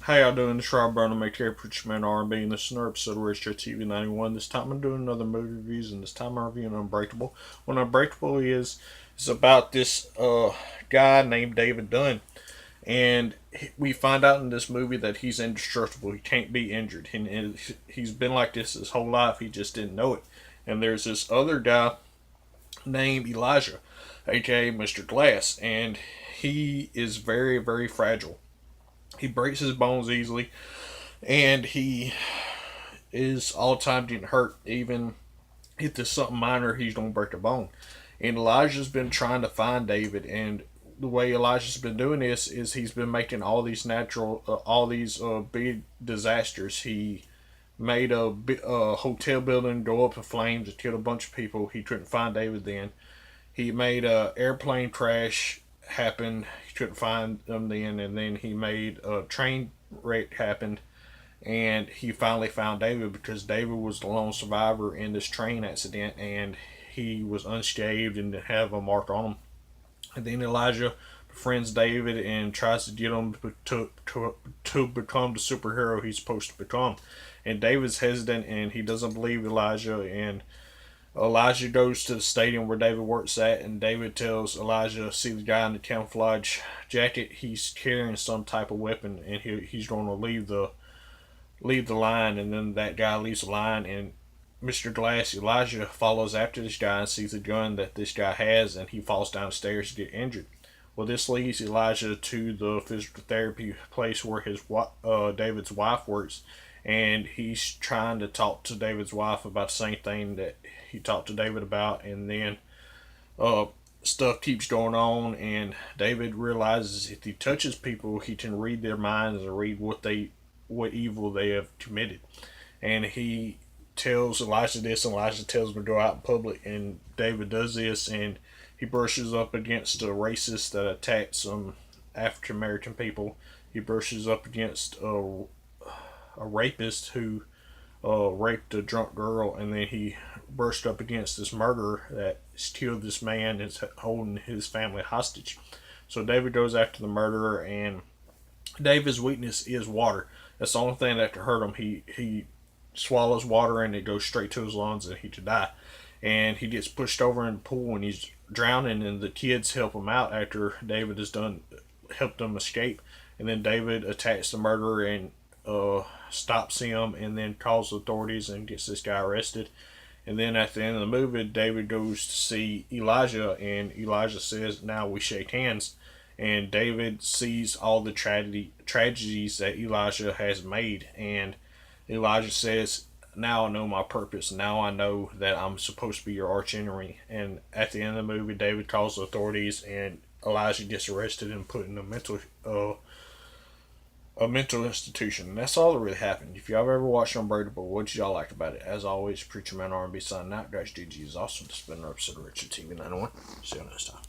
How y'all doing? This is Rob Brown, my care preacher man R&B, and this is another episode of Retro TV 91. This time I'm doing another movie reviews, and this time I'm reviewing Unbreakable. What Unbreakable is about this guy named David Dunn, and we find out in this movie that he's indestructible. He can't be injured, and he's been like this his whole life. He just didn't know it. And there's this other guy named Elijah, aka Mr. Glass, and he is very, very fragile. He breaks his bones easily, and he is all the time getting hurt. Even if there's something minor, he's gonna break a bone. And Elijah's been trying to find David, and the way Elijah's been doing this is he's been making all these big disasters. He made a hotel building go up in flames and killed a bunch of people. He couldn't find David then. He made a airplane crash happen. He couldn't find them then, and then he made a train wreck happen, and he finally found David because David was the lone survivor in this train accident, and he was unscathed and didn't have a mark on him. And then Elijah befriends David and tries to get him to become the superhero he's supposed to become. And David's hesitant and he doesn't believe Elijah, and Elijah goes to the stadium where David works at, and David tells Elijah, see the guy in the camouflage jacket, he's carrying some type of weapon, and he's going to leave the line. And then that guy leaves the line, and Mr. Glass, Elijah, follows after this guy and sees the gun that this guy has, and he falls down the stairs to get injured. Well, this leads Elijah to the physical therapy place where David's wife works, and he's trying to talk to David's wife about the same thing that he talked to David about, and then uh, stuff keeps going on, and David realizes if he touches people, he can read their minds and read what evil they have committed. And he tells Elijah this, and Elijah tells him to go out in public, and David does this, and he brushes up against a racist that attacked some African American people. He brushes up against a rapist who raped a drunk girl, and then he brushed up against this murderer that killed this man and is holding his family hostage. So David goes after the murderer, and David's weakness is water. That's the only thing that can hurt him. He swallows water and it goes straight to his lungs, and he could die. And he gets pushed over in the pool and he's drowning, and the kids help him out after David has helped them escape. And then David attacks the murderer and stops him, and then calls the authorities and gets this guy arrested. And then at the end of the movie, David goes to see Elijah, and Elijah says, now we shake hands. And David sees all the tragedies that Elijah has made, and Elijah says, now I know my purpose. Now I know that I'm supposed to be your arch enemy. And at the end of the movie, David calls the authorities, and Elijah gets arrested and put in a mental institution. And that's all that really happened. If y'all ever watched Unbreakable, what did y'all like about it? As always, Preacher Man R&B signing out. Guys, GG is awesome. This has been another episode of Richard TV 91. See you next time.